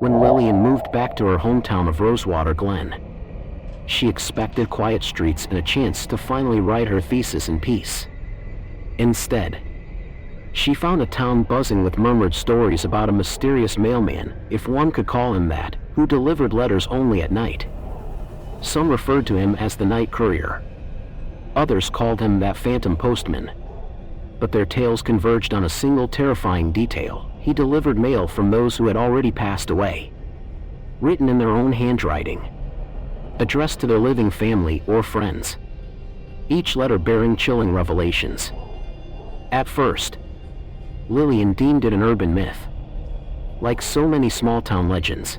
When Lillian moved back to her hometown of Rosewater Glen, she expected quiet streets and a chance to finally write her thesis in peace. Instead, she found a town buzzing with murmured stories about a mysterious mailman, if one could call him that, who delivered letters only at night. Some referred to him as the Night Courier. Others called him that phantom postman. But their tales converged on a single terrifying detail: he delivered mail from those who had already passed away, written in their own handwriting, addressed to their living family or friends, each letter bearing chilling revelations. At first, Lillian deemed it an urban myth. Like so many small-town legends,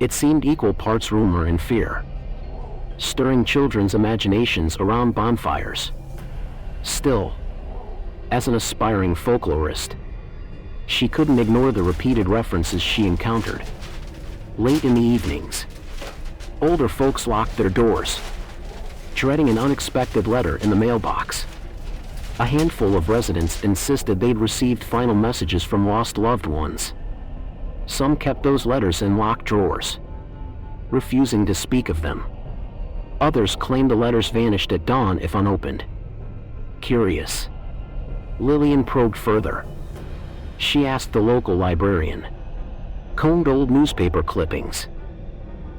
it seemed equal parts rumor and fear, stirring children's imaginations around bonfires. Still, as an aspiring folklorist, she couldn't ignore the repeated references she encountered. Late in the evenings, older folks locked their doors, dreading an unexpected letter in the mailbox. A handful of residents insisted they'd received final messages from lost loved ones. Some kept those letters in locked drawers, refusing to speak of them. Others claimed the letters vanished at dawn if unopened. Curious, Lillian probed further. She asked the local librarian, combed old newspaper clippings,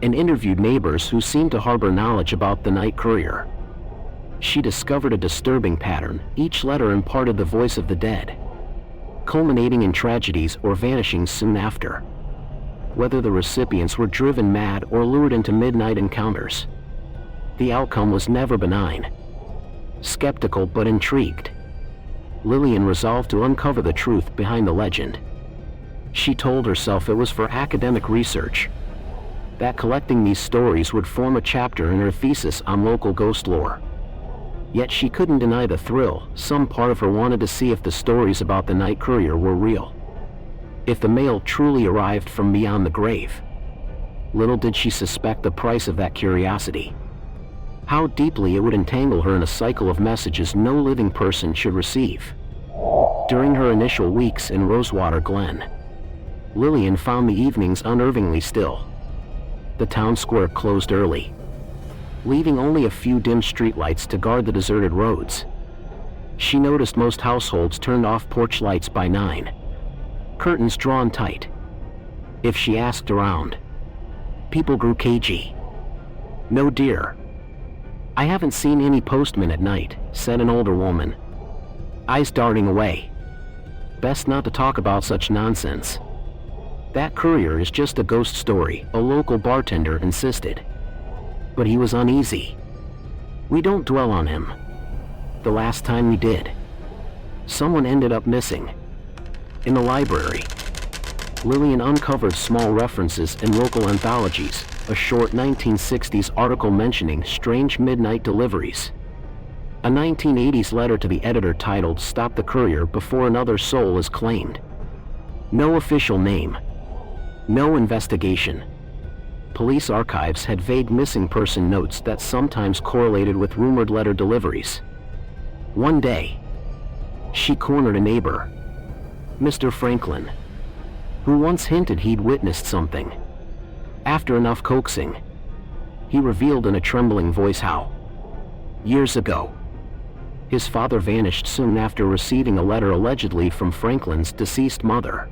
and interviewed neighbors who seemed to harbor knowledge about the Night Courier. She discovered a disturbing pattern: each letter imparted the voice of the dead, culminating in tragedies or vanishing soon after. Whether the recipients were driven mad or lured into midnight encounters, the outcome was never benign. Skeptical but intrigued, Lillian resolved to uncover the truth behind the legend. She told herself it was for academic research, that collecting these stories would form a chapter in her thesis on local ghost lore. Yet she couldn't deny the thrill. Some part of her wanted to see if the stories about the Night Courier were real, if the mail truly arrived from beyond the grave. Little did she suspect the price of that curiosity: how deeply it would entangle her in a cycle of messages no living person should receive. During her initial weeks in Rosewater Glen, Lillian found the evenings unnervingly still. The town square closed early, leaving only a few dim streetlights to guard the deserted roads. She noticed most households turned off porch lights by 9, curtains drawn tight. If she asked around, people grew cagey. "No, dear. I haven't seen any postman at night," said an older woman, eyes darting away. "Best not to talk about such nonsense. That courier is just a ghost story," a local bartender insisted. But he was uneasy. "We don't dwell on him. The last time we did, someone ended up missing." In the library, Lillian uncovered small references in local anthologies, a short 1960s article mentioning strange midnight deliveries, a 1980s letter to the editor titled "Stop the Courier Before Another Soul is Claimed." No official name, no investigation. Police archives had vague missing person notes that sometimes correlated with rumored letter deliveries. One day, she cornered a neighbor, Mr. Franklin, who once hinted he'd witnessed something. After enough coaxing, he revealed in a trembling voice how, years ago, his father vanished soon after receiving a letter allegedly from Franklin's deceased mother.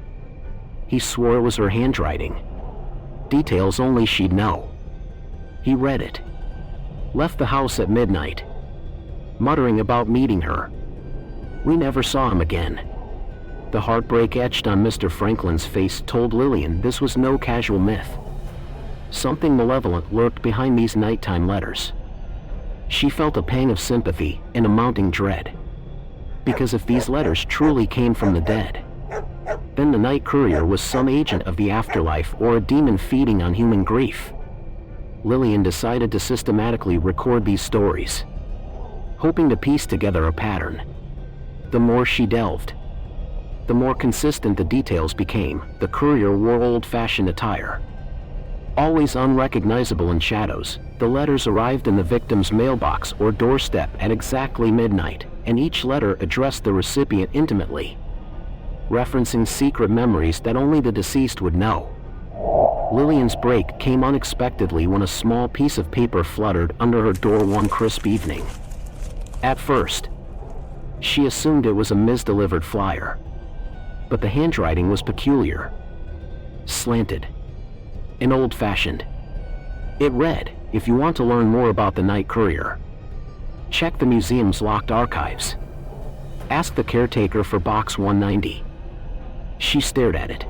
He swore it was her handwriting, details only she'd know. He read it, left the house at midnight, muttering about meeting her. We never saw him again. The heartbreak etched on Mr. Franklin's face told Lillian this was no casual myth. Something malevolent lurked behind these nighttime letters. She felt a pang of sympathy and a mounting dread, because if these letters truly came from the dead, then the Night Courier was some agent of the afterlife or a demon feeding on human grief. Lillian decided to systematically record these stories, hoping to piece together a pattern. The more she delved, the more consistent the details became. The courier wore old-fashioned attire, always unrecognizable in shadows. The letters arrived in the victim's mailbox or doorstep at exactly midnight, and each letter addressed the recipient intimately, referencing secret memories that only the deceased would know. Lillian's break came unexpectedly when a small piece of paper fluttered under her door one crisp evening. At first, she assumed it was a misdelivered flyer, but the handwriting was peculiar, slanted, and old-fashioned. It read, "If you want to learn more about the Night Courier, check the museum's locked archives. Ask the caretaker for Box 190. She stared at it,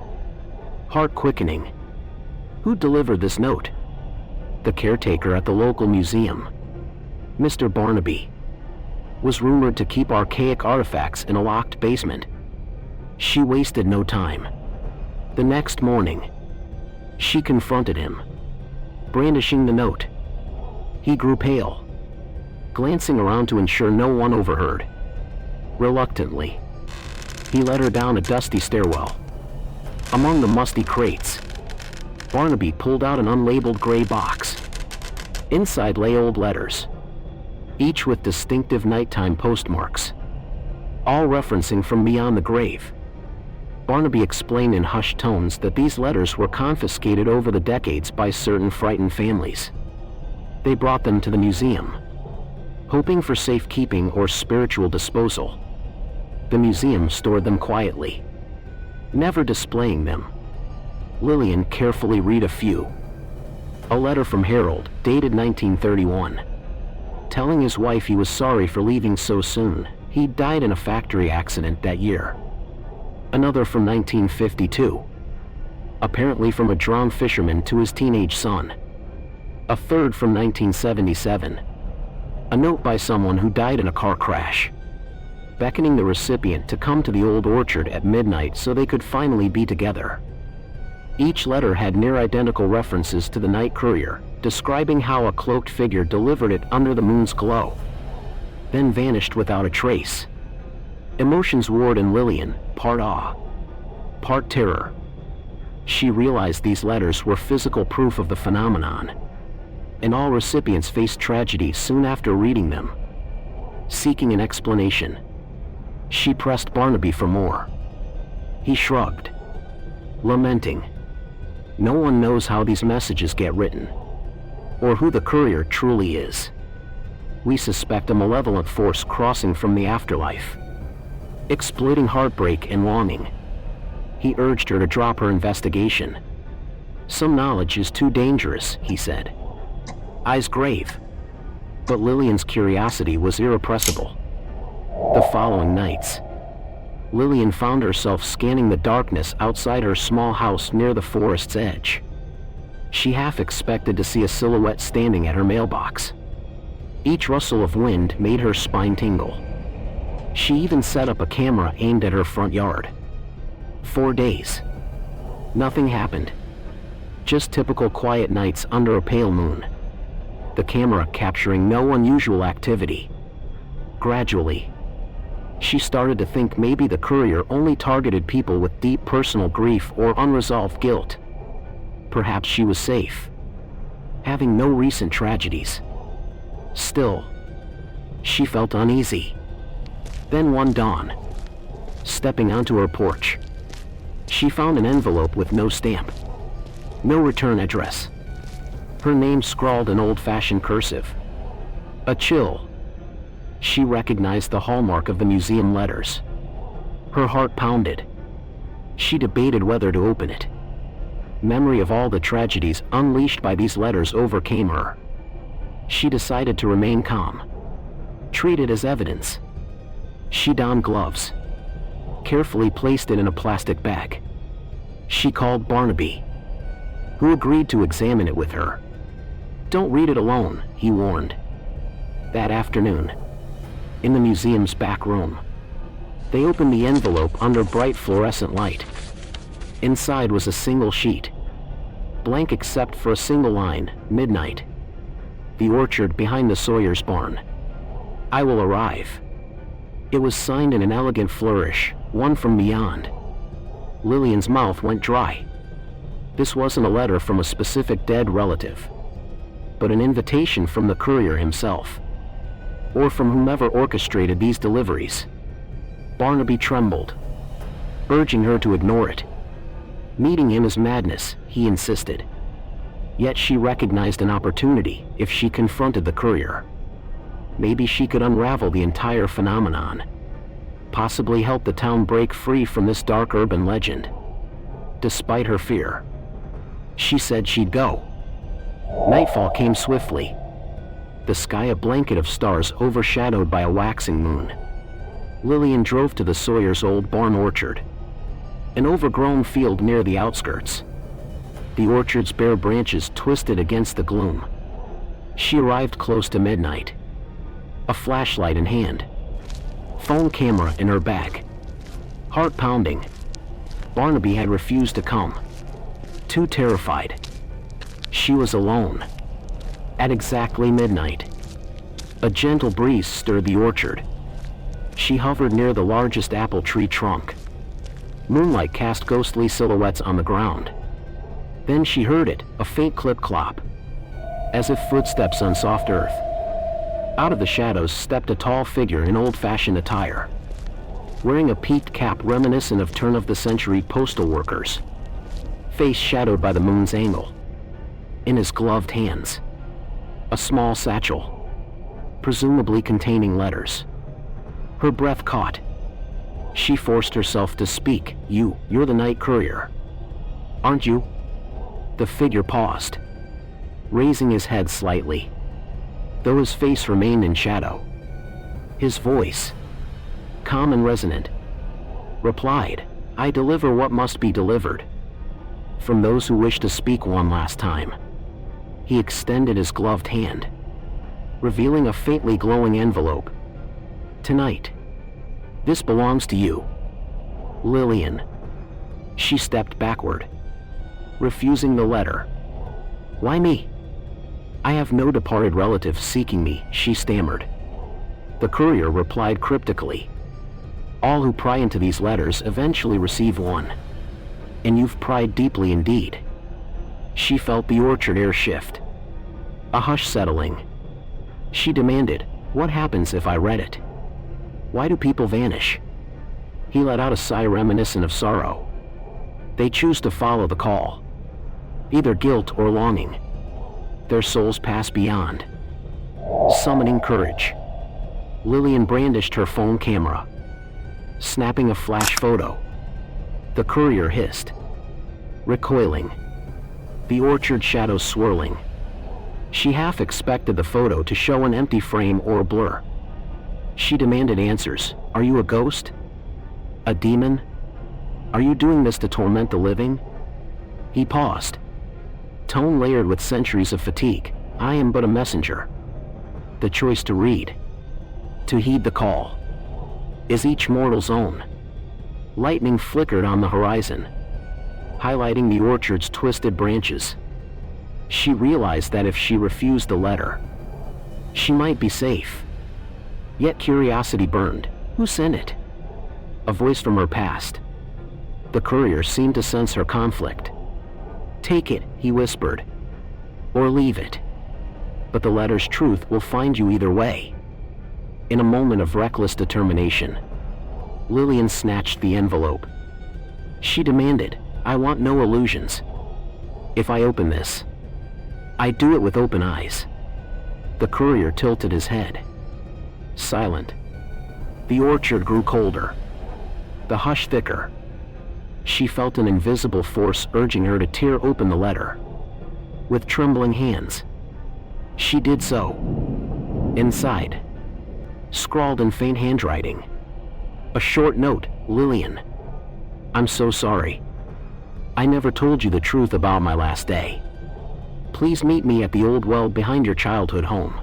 heart quickening. Who delivered this note? The caretaker at the local museum, Mr. Barnaby, was rumored to keep archaic artifacts in a locked basement. She wasted no time. The next morning, she confronted him, brandishing the note. He grew pale, glancing around to ensure no one overheard. Reluctantly, he led her down a dusty stairwell. Among the musty crates, Barnaby pulled out an unlabeled gray box. Inside lay old letters, each with distinctive nighttime postmarks, all referencing from beyond the grave. Barnaby explained in hushed tones that these letters were confiscated over the decades by certain frightened families. They brought them to the museum, hoping for safekeeping or spiritual disposal. The museum stored them quietly, never displaying them. Lillian carefully read a few. A letter from Harold, dated 1931, telling his wife he was sorry for leaving so soon. He died in a factory accident that year. Another from 1952, apparently from a drowned fisherman to his teenage son. A third from 1977, a note by someone who died in a car crash, beckoning the recipient to come to the old orchard at midnight so they could finally be together. Each letter had near-identical references to the Night Courier, describing how a cloaked figure delivered it under the moon's glow, then vanished without a trace. Emotions warred in Lillian, part awe, part terror. She realized these letters were physical proof of the phenomenon, and all recipients faced tragedy soon after reading them. Seeking an explanation, she pressed Barnaby for more. He shrugged, lamenting, "No one knows how these messages get written, or who the courier truly is. We suspect a malevolent force crossing from the afterlife, exploiting heartbreak and longing." He urged her to drop her investigation. "Some knowledge is too dangerous," he said, eyes grave. But Lillian's curiosity was irrepressible. The following nights, Lillian found herself scanning the darkness outside her small house near the forest's edge. She half expected to see a silhouette standing at her mailbox. Each rustle of wind made her spine tingle. She even set up a camera aimed at her front yard. 4 days. Nothing happened. Just typical quiet nights under a pale moon. The camera capturing no unusual activity. Gradually, she started to think maybe the courier only targeted people with deep personal grief or unresolved guilt. Perhaps she was safe, having no recent tragedies. Still, she felt uneasy. Then one dawn, stepping onto her porch, she found an envelope with no stamp, no return address. Her name scrawled in old-fashioned cursive. A chill. She recognized the hallmark of the museum letters. Her heart pounded. She debated whether to open it. Memory of all the tragedies unleashed by these letters overcame her. She decided to remain calm, treat it as evidence. She donned gloves, carefully placed it in a plastic bag. She called Barnaby, who agreed to examine it with her. "Don't read it alone," he warned. That afternoon, in the museum's back room, they opened the envelope under bright fluorescent light. Inside was a single sheet, blank except for a single line, "Midnight. The orchard behind the Sawyer's barn. I will arrive." It was signed in an elegant flourish, one from beyond. Lillian's mouth went dry. This wasn't a letter from a specific dead relative, but an invitation from the courier himself, or from whomever orchestrated these deliveries. Barnaby trembled, urging her to ignore it. Meeting him is madness, he insisted. Yet she recognized an opportunity if she confronted the courier. Maybe she could unravel the entire phenomenon, possibly help the town break free from this dark urban legend. Despite her fear, she said she'd go. Nightfall came swiftly, the sky a blanket of stars overshadowed by a waxing moon. Lillian drove to the Sawyers' old barn orchard, an overgrown field near the outskirts. The orchard's bare branches twisted against the gloom. She arrived close to midnight, a flashlight in hand, phone camera in her bag. Heart pounding. Barnaby had refused to come, too terrified. She was alone. At exactly midnight, a gentle breeze stirred the orchard. She hovered near the largest apple tree trunk. Moonlight cast ghostly silhouettes on the ground. Then she heard it, a faint clip-clop, as if footsteps on soft earth. Out of the shadows stepped a tall figure in old-fashioned attire, wearing a peaked cap reminiscent of turn-of-the-century postal workers, face shadowed by the moon's angle. In his gloved hands, a small satchel, presumably containing letters. Her breath caught. She forced herself to speak. You're the night courier, aren't you? The figure paused, raising his head slightly, though his face remained in shadow. His voice, calm and resonant, replied, "I deliver what must be delivered, from those who wish to speak one last time." He extended his gloved hand, revealing a faintly glowing envelope. "Tonight, this belongs to you, Lillian." She stepped backward, refusing the letter. "Why me? I have no departed relative seeking me," she stammered. The courier replied cryptically, "All who pry into these letters eventually receive one. And you've pried deeply indeed." She felt the orchard air shift, a hush settling. She demanded, "What happens if I read it? Why do people vanish?" He let out a sigh reminiscent of sorrow. "They choose to follow the call, either guilt or longing. Their souls pass beyond." Summoning courage, Lillian brandished her phone camera, snapping a flash photo. The courier hissed, recoiling, the orchard shadows swirling. She half expected the photo to show an empty frame or a blur. She demanded answers. "Are you a ghost? A demon? Are you doing this to torment the living?" He paused, tone layered with centuries of fatigue. "I am but a messenger. The choice to read, to heed the call, is each mortal's own." Lightning flickered on the horizon, highlighting the orchard's twisted branches. She realized that if she refused the letter, she might be safe. Yet curiosity burned. Who sent it? A voice from her past. The courier seemed to sense her conflict. "Take it," he whispered, "or leave it. But the letter's truth will find you either way." In a moment of reckless determination, Lillian snatched the envelope. She demanded, "I want no illusions. If I open this, I do it with open eyes." The courier tilted his head, silent. The orchard grew colder, the hush thicker. She felt an invisible force urging her to tear open the letter. With trembling hands, she did so. Inside, scrawled in faint handwriting, a short note. "Lillian, I'm so sorry. I never told you the truth about my last day. Please meet me at the old well behind your childhood home.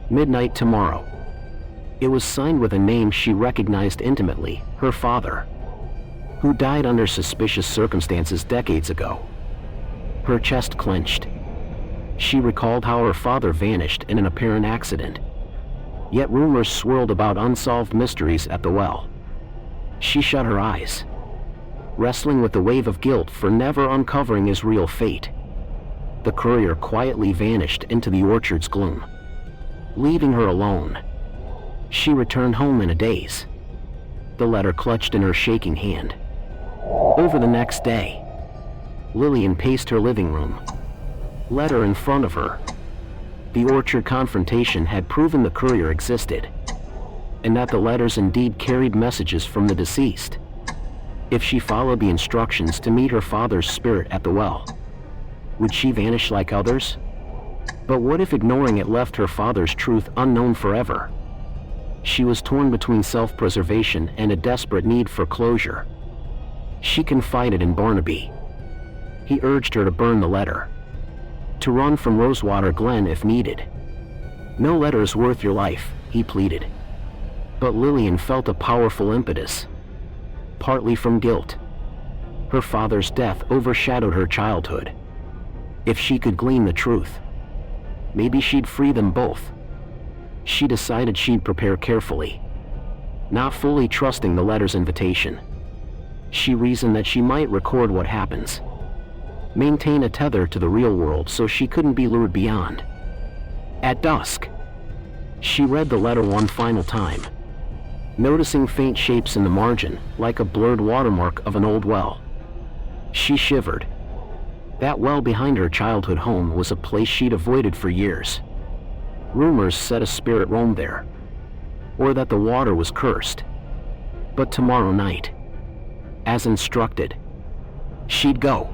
Midnight tomorrow." It was signed with a name she recognized intimately, her father, who died under suspicious circumstances decades ago. Her chest clenched. She recalled how her father vanished in an apparent accident. Yet rumors swirled about unsolved mysteries at the well. She shut her eyes, wrestling with the wave of guilt for never uncovering his real fate. The courier quietly vanished into the orchard's gloom, leaving her alone. She returned home in a daze, the letter clutched in her shaking hand. Over the next day, Lillian paced her living room, letter in front of her. The orchard confrontation had proven the courier existed, and that the letters indeed carried messages from the deceased. If she followed the instructions to meet her father's spirit at the well, would she vanish like others? But what if ignoring it left her father's truth unknown forever? She was torn between self-preservation and a desperate need for closure. She confided in Barnaby. He urged her to burn the letter, to run from Rosewater Glen if needed. "No letter is worth your life," he pleaded. But Lillian felt a powerful impetus, partly from guilt. Her father's death overshadowed her childhood. If she could glean the truth, maybe she'd free them both. She decided she'd prepare carefully, not fully trusting the letter's invitation. She reasoned that she might record what happens, maintain a tether to the real world so she couldn't be lured beyond. At dusk, she read the letter one final time, noticing faint shapes in the margin, like a blurred watermark of an old well. She shivered. That well behind her childhood home was a place she'd avoided for years. Rumors said a spirit roamed there, or that the water was cursed. But tomorrow night, as instructed, she'd go.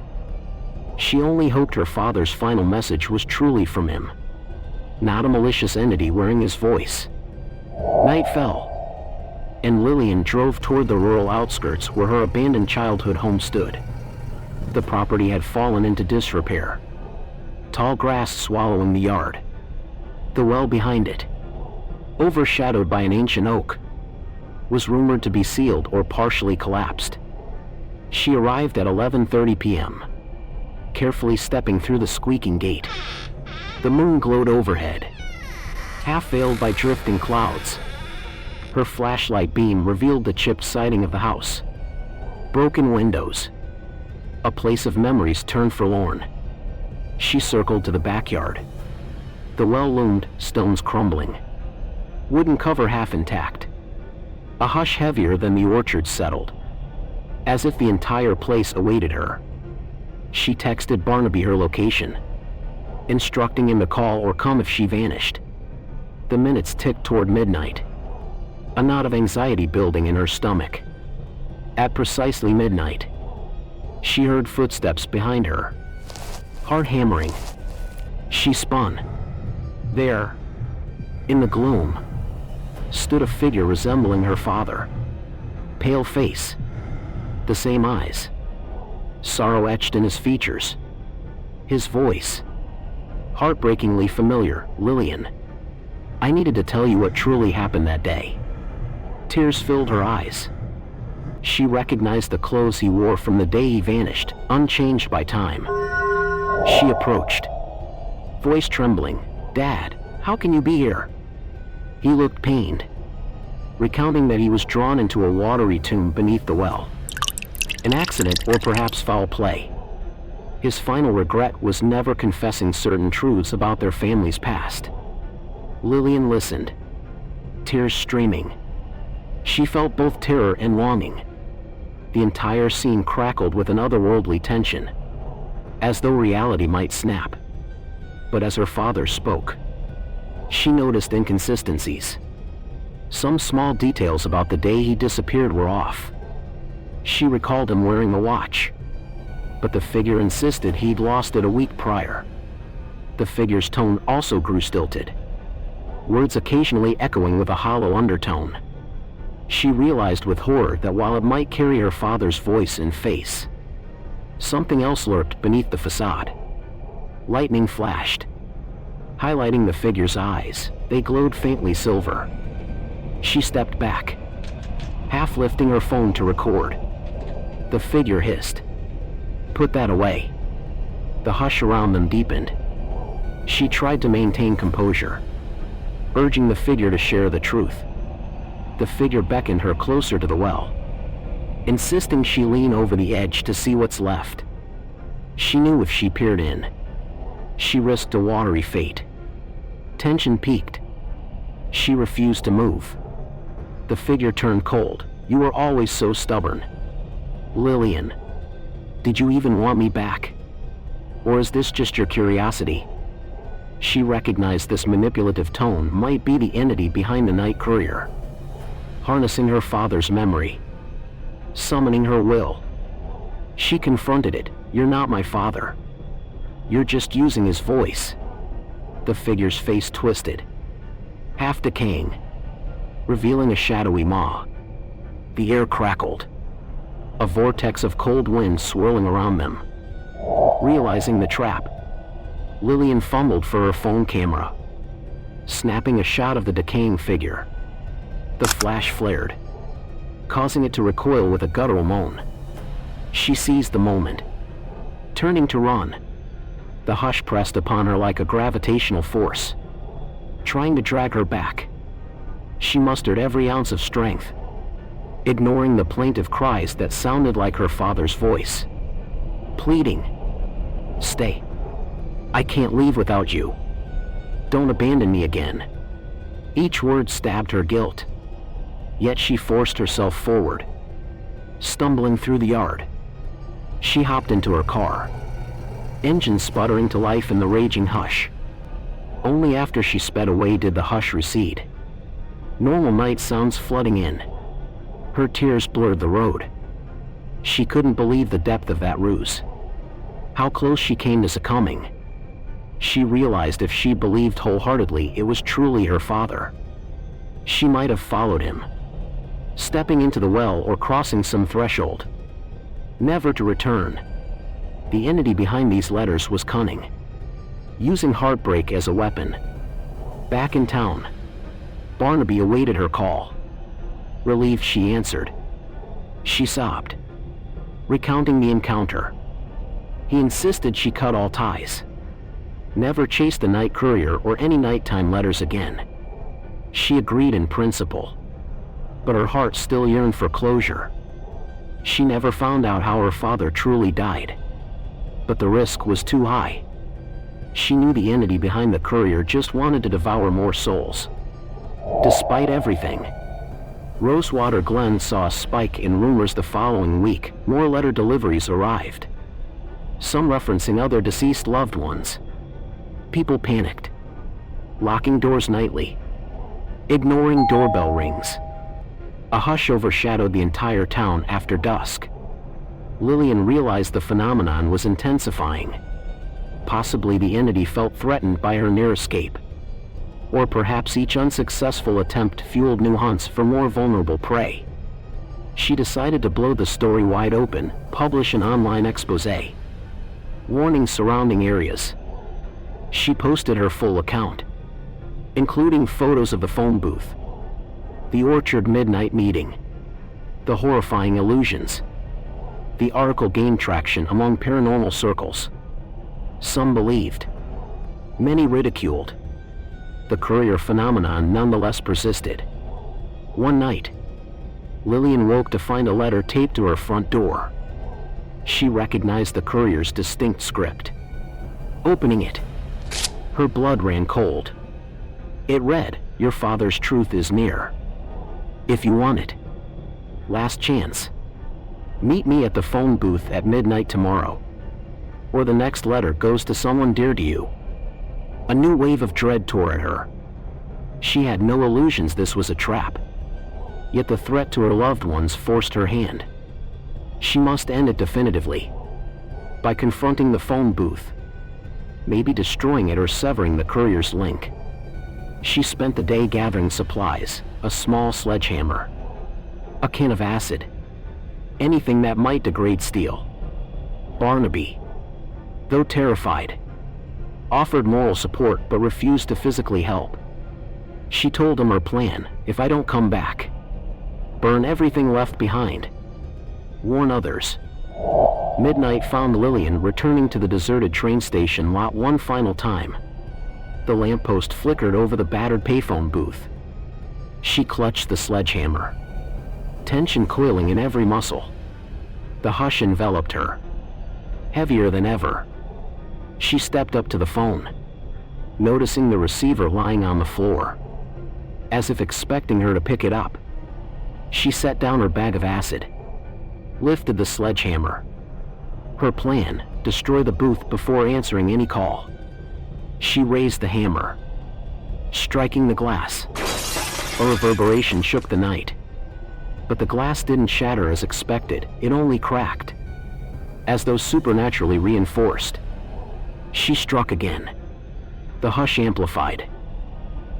She only hoped her father's final message was truly from him, not a malicious entity wearing his voice. Night fell, and Lillian drove toward the rural outskirts where her abandoned childhood home stood. The property had fallen into disrepair, tall grass swallowing the yard. The well behind it, overshadowed by an ancient oak, was rumored to be sealed or partially collapsed. She arrived at 11:30 p.m., carefully stepping through the squeaking gate. The moon glowed overhead, half veiled by drifting clouds. Her flashlight beam revealed the chipped siding of the house, broken windows, a place of memories turned forlorn. She circled to the backyard. The well loomed, stones crumbling, wooden cover half intact. A hush heavier than the orchard settled, as if the entire place awaited her. She texted Barnaby her location, instructing him to call or come if she vanished. The minutes ticked toward midnight, a knot of anxiety building in her stomach. At precisely midnight, she heard footsteps behind her, heart hammering. She spun. There, in the gloom, stood a figure resembling her father. Pale face, the same eyes, sorrow etched in his features. His voice, heartbreakingly familiar. "Lillian, I needed to tell you what truly happened that day." Tears filled her eyes. She recognized the clothes he wore from the day he vanished, unchanged by time. She approached, voice trembling. "Dad, how can you be here?" He looked pained, recounting that he was drawn into a watery tomb beneath the well. An accident or perhaps foul play. His final regret was never confessing certain truths about their family's past. Lillian listened, tears streaming. She felt both terror and longing. The entire scene crackled with an otherworldly tension, as though reality might snap. But as her father spoke, she noticed inconsistencies. Some small details about the day he disappeared were off. She recalled him wearing a watch, but the figure insisted he'd lost it a week prior. The figure's tone also grew stilted, words occasionally echoing with a hollow undertone. She realized with horror that while it might carry her father's voice and face, something else lurked beneath the facade. Lightning flashed, highlighting the figure's eyes. They glowed faintly silver. She stepped back, half lifting her phone to record. The figure hissed, "Put that away." The hush around them deepened. She tried to maintain composure, urging the figure to share the truth. The figure beckoned her closer to the well, insisting she lean over the edge to see what's left. She knew if she peered in, she risked a watery fate. Tension peaked. She refused to move. The figure turned cold. "You were always so stubborn, Lillian. Did you even want me back? Or is this just your curiosity? She recognized this manipulative tone might be the entity behind the night courier, harnessing her father's memory, summoning her will. She confronted it. You're not my father. You're just using his voice. The figure's face twisted, half decaying, revealing a shadowy maw. The air crackled, a vortex of cold wind swirling around them. Realizing the trap, Lillian fumbled for her phone camera, snapping a shot of the decaying figure. The flash flared, causing it to recoil with a guttural moan. She seized the moment, turning to run. The hush pressed upon her like a gravitational force, trying to drag her back. She mustered every ounce of strength, ignoring the plaintive cries that sounded like her father's voice, pleading, "Stay. I can't leave without you. Don't abandon me again." Each word stabbed her guilt, yet she forced herself forward, stumbling through the yard. She hopped into her car, engine sputtering to life in the raging hush. Only after she sped away did the hush recede, normal night sounds flooding in. Her tears blurred the road. She couldn't believe the depth of that ruse, how close she came to succumbing. She realized if she believed wholeheartedly it was truly her father, she might have followed him, stepping into the well or crossing some threshold, never to return. The entity behind these letters was cunning, using heartbreak as a weapon. Back in town, Barnaby awaited her call. Relieved she answered. She sobbed, recounting the encounter. He insisted she cut all ties, never chase the night courier or any nighttime letters again. She agreed in principle, but her heart still yearned for closure. She never found out how her father truly died, but the risk was too high. She knew the entity behind the courier just wanted to devour more souls. Despite everything, Rosewater Glen saw a spike in rumors the following week. More letter deliveries arrived, some referencing other deceased loved ones. People panicked, locking doors nightly, ignoring doorbell rings. A hush overshadowed the entire town after dusk. Lillian realized the phenomenon was intensifying. Possibly the entity felt threatened by her near escape. Or perhaps each unsuccessful attempt fueled new hunts for more vulnerable prey. She decided to blow the story wide open, publish an online exposé, warning surrounding areas. She posted her full account, including photos of the phone booth, the Orchard midnight meeting, the horrifying illusions. The article gained traction among paranormal circles. Some believed, many ridiculed. The courier phenomenon nonetheless persisted. One night, Lillian woke to find a letter taped to her front door. She recognized the courier's distinct script. Opening it, her blood ran cold. It read, "Your father's truth is near. If you want it, last chance. Meet me at the phone booth at midnight tomorrow, or the next letter goes to someone dear to you." A new wave of dread tore at her. She had no illusions this was a trap, yet the threat to her loved ones forced her hand. She must end it definitively, by confronting the phone booth, maybe destroying it or severing the courier's link. She spent the day gathering supplies, a small sledgehammer, a can of acid, anything that might degrade steel. Barnaby, though terrified, offered moral support but refused to physically help. She told him her plan: if I don't come back, burn everything left behind. Warn others. Midnight found Lillian returning to the deserted train station lot one final time. The lamppost flickered over the battered payphone booth. She clutched the sledgehammer, tension coiling in every muscle. The hush enveloped her, heavier than ever. She stepped up to the phone, noticing the receiver lying on the floor. As if expecting her to pick it up, she set down her bag of acid, lifted the sledgehammer, Her plan: destroy the booth before answering any call. She raised the hammer, striking the glass. A reverberation shook the night. But the glass didn't shatter as expected, it only cracked, as though supernaturally reinforced. She struck again. The hush amplified,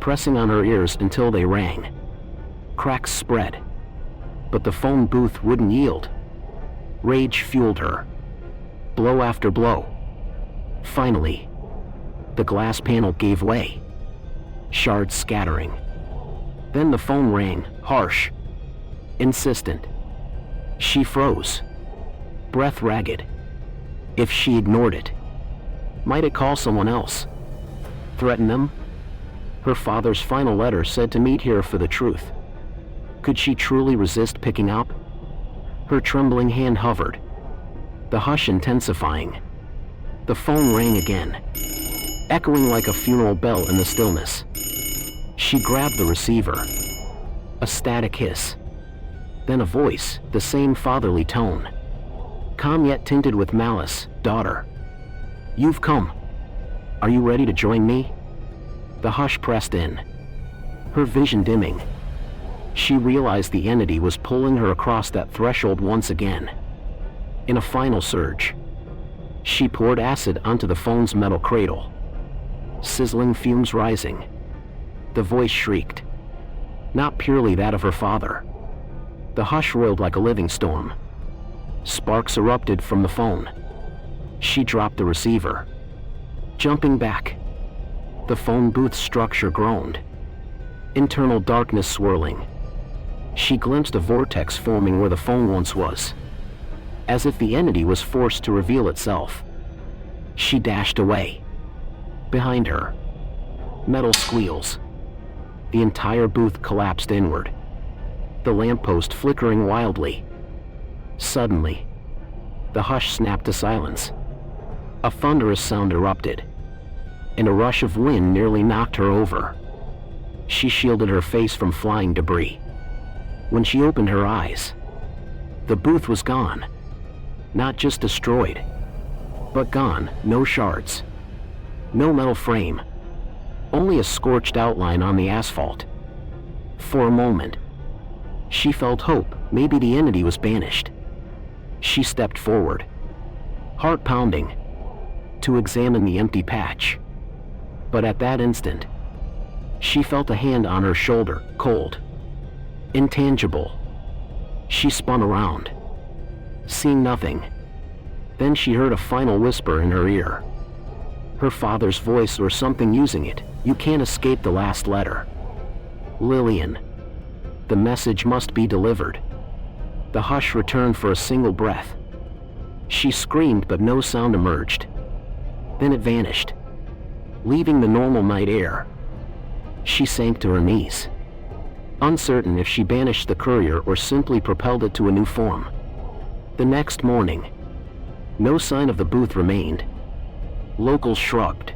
pressing on her ears until they rang. Cracks spread, but the phone booth wouldn't yield. Rage fueled her, blow after blow. Finally, the glass panel gave way, shards scattering. Then the phone rang, harsh, insistent. She froze, breath ragged. If she ignored it, might it call someone else? Threaten them? Her father's final letter said to meet here for the truth. Could she truly resist picking up? Her trembling hand hovered, the hush intensifying. The phone rang again, echoing like a funeral bell in the stillness. She grabbed the receiver. A static hiss. Then a voice, the same fatherly tone, calm yet tinted with malice. Daughter, you've come. Are you ready to join me? The hush pressed in, her vision dimming. She realized the entity was pulling her across that threshold once again. In a final surge, she poured acid onto the phone's metal cradle, sizzling fumes rising. The voice shrieked, not purely that of her father. The hush roiled like a living storm. Sparks erupted from the phone. She dropped the receiver, jumping back. The phone booth's structure groaned, internal darkness swirling. She glimpsed a vortex forming where the phone once was, as if the entity was forced to reveal itself. She dashed away. Behind her, metal squeals. The entire booth collapsed inward, the lamppost flickering wildly. Suddenly, the hush snapped to silence. A thunderous sound erupted, and a rush of wind nearly knocked her over. She shielded her face from flying debris. When she opened her eyes, the booth was gone. Not just destroyed, but gone. No shards, no metal frame, only a scorched outline on the asphalt. For a moment, she felt hope. Maybe the entity was banished. She stepped forward, heart pounding, to examine the empty patch. But at that instant, she felt a hand on her shoulder, cold, intangible. She spun around, seeing nothing. Then she heard a final whisper in her ear. Her father's voice, or something using it. You can't escape the last letter. Lillian. The message must be delivered. The hush returned for a single breath. She screamed, but no sound emerged. Then it vanished, leaving the normal night air. She sank to her knees, uncertain if she banished the courier or simply propelled it to a new form. The next morning, no sign of the booth remained. Locals shrugged,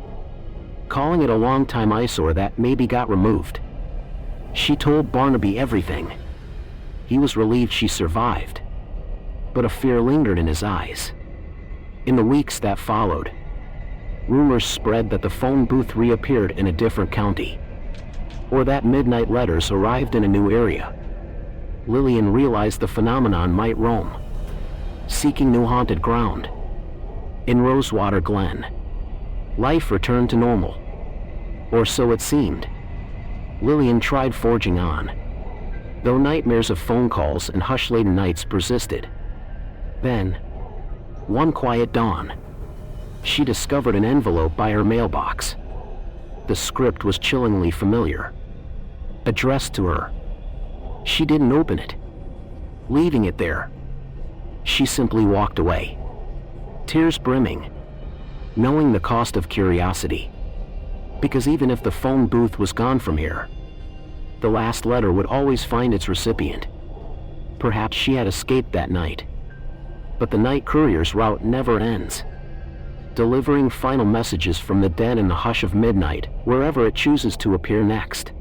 calling it a long-time eyesore that maybe got removed. She told Barnaby everything. He was relieved she survived, but a fear lingered in his eyes. In the weeks that followed, rumors spread that the phone booth reappeared in a different county, or that midnight letters arrived in a new area. Lillian realized the phenomenon might roam, seeking new haunted ground. In Rosewater Glen, life returned to normal, or so it seemed. Lillian tried forging on, though nightmares of phone calls and hush-laden nights persisted. Then, one quiet dawn, she discovered an envelope by her mailbox. The script was chillingly familiar, addressed to her. She didn't open it, leaving it there. She simply walked away, tears brimming, knowing the cost of curiosity. Because even if the phone booth was gone from here, the last letter would always find its recipient. Perhaps she had escaped that night. But the night courier's route never ends, delivering final messages from the dead in the hush of midnight, wherever it chooses to appear next.